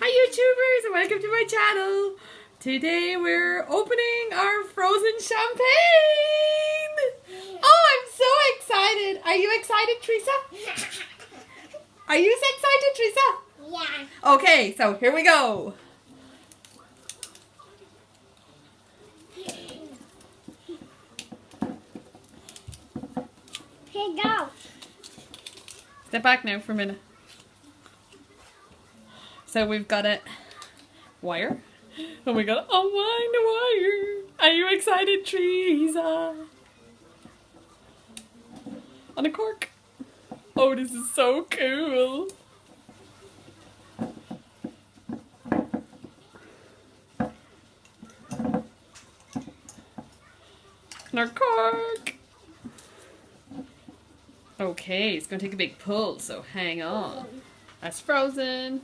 Hi YouTubers and welcome to my channel. Today we're opening our frozen champagne. Oh, I'm so excited. Are you excited, Teresa? Are you excited, Teresa? Yeah. Okay, so here we go. Here you go. Step back now for a minute. So we've got a wire. And we got a wire. Are you excited, Teresa? On a cork. Oh, this is so cool. And our cork. Okay, it's gonna take a big pull, so hang on. That's frozen.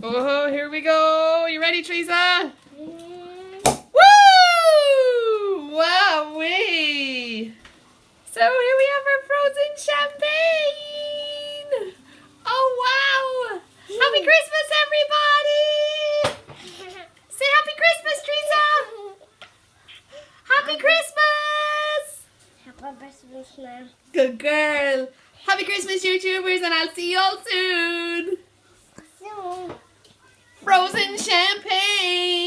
Oh, here we go. You ready, Teresa? Woo! Wowee! So here we have our frozen champagne. Oh wow! Happy Christmas, everybody! Say Happy Christmas, Teresa! Happy Christmas! Happy Christmas, Mom. Good girl. Happy Christmas, YouTubers, and I'll see you all soon. Soon. Frozen champagne.